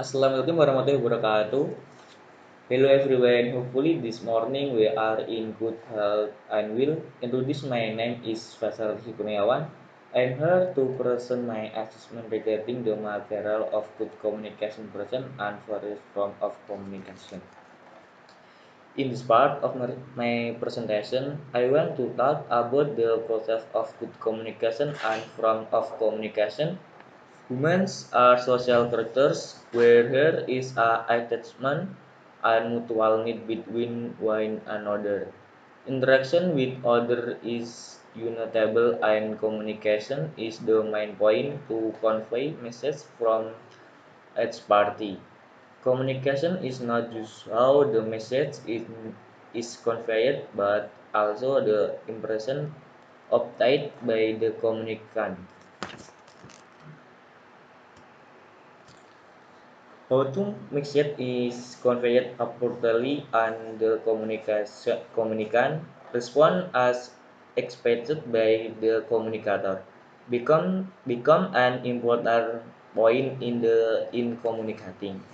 Assalamualaikum warahmatullahi wabarakatuh. Hello everyone. Hopefully this morning we are in good health and will introduce my name is Faisal Hikuniawan. I'm here to present my assessment regarding the material of good communication present and various form of communication. In this part of my presentation, I want to talk about the process of good communication and form of communication. Humans are social creatures where there is a attachment and mutual need between one another. Interaction with others is unitable and communication is the main point to convey message from each party. Communication is not just how the is conveyed but also the impression obtained by the communicant. How to message is conveyed appropriately and the communicant respond as expected by the communicator become an important point in communicating.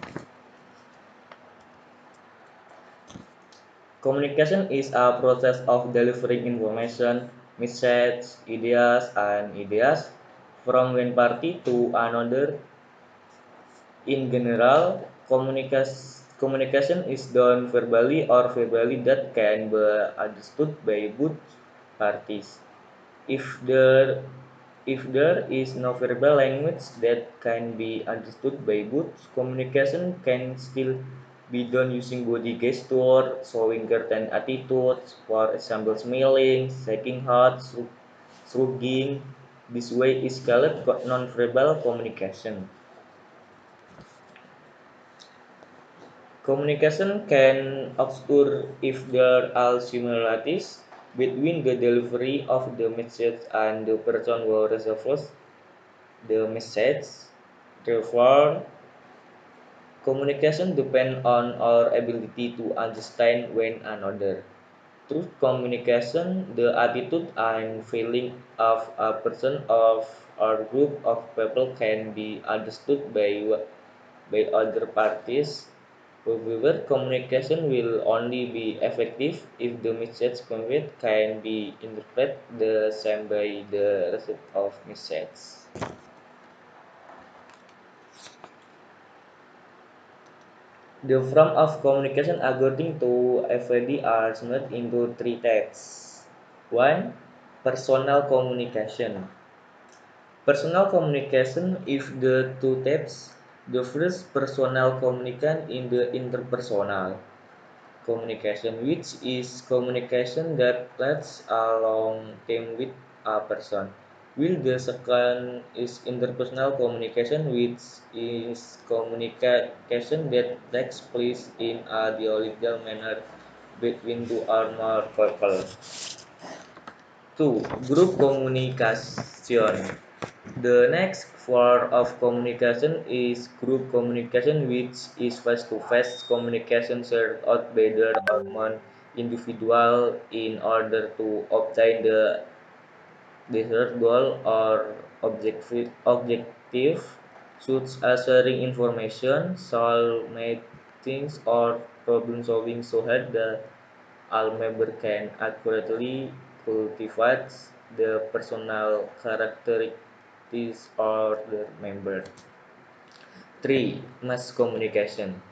Communication is a process of delivering information, message, ideas from one party to another. In general, communication is done verbally or verbally that can be understood by both parties. If there if there is no verbal language that can be understood by both, communication can still be done using body gesture, showing certain attitudes, for example, smiling, shaking hands, shrugging. This way is called non-verbal communication. Communication can occur if there are similarities between the delivery of the message and the person who receives the message. Therefore, communication depends on our ability to understand one another. Through communication, the attitude and feeling of a person or group of people can be understood by other parties. However, communication will only be effective if the message conveyed can be interpreted the same by the receiver of message. The form of communication according to FAD are split into three types. One, personal communication. Personal communication is the two types. The first, personal communication in the interpersonal communication, which is communication that lasts a long time with a person. While the second is interpersonal communication, which is communication that takes place in a dialogical manner between two or more people. Two, group communication. The next form of communication is group communication, which is face-to-face communication shared out by the common individual in order to obtain the desired goal or objective, such as sharing information, solve meetings, or problem solving so that the all members can accurately cultivate the personal characteristics of their member. 3. Mass communication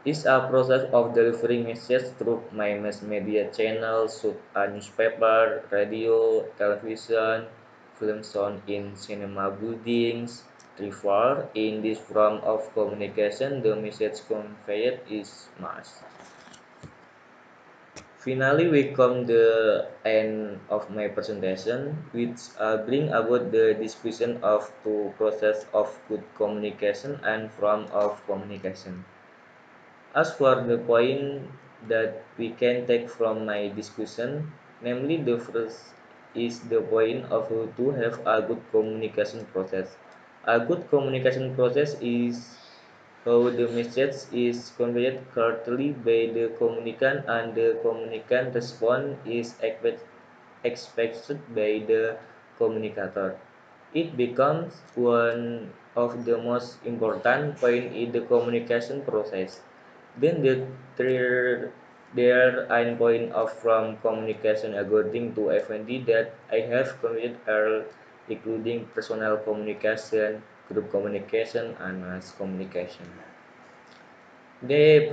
is a process of delivering messages through my mass media channels such as newspaper, radio, television, film shown in cinema buildings. Therefore, in this form of communication, the message conveyed is mass. Finally, we come the end of my presentation, which bring about the discussion of two process of good communication and form of communication. As for the point that we can take from my discussion, namely the first is the point of how to have a good communication process. A good communication process is how the message is conveyed correctly by the communicant and the communicant response is expected by the communicator. It becomes one of the most important point in the communication process. Then there are point of from communication according to FND that I have committed are including personal communication, group communication, and mass communication. The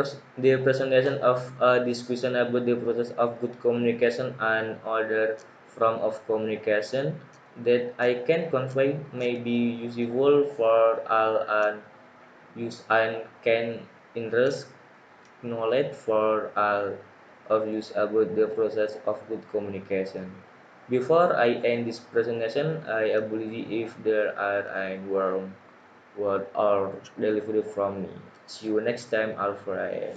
presentation of a discussion about the process of good communication and other form of communication that I can convey may be useful for all and use and can interest knowledge for all of use about the process of good communication. Before I end this presentation, I apologize if there are any wrong word or delivery from me. See you next time, Alfred.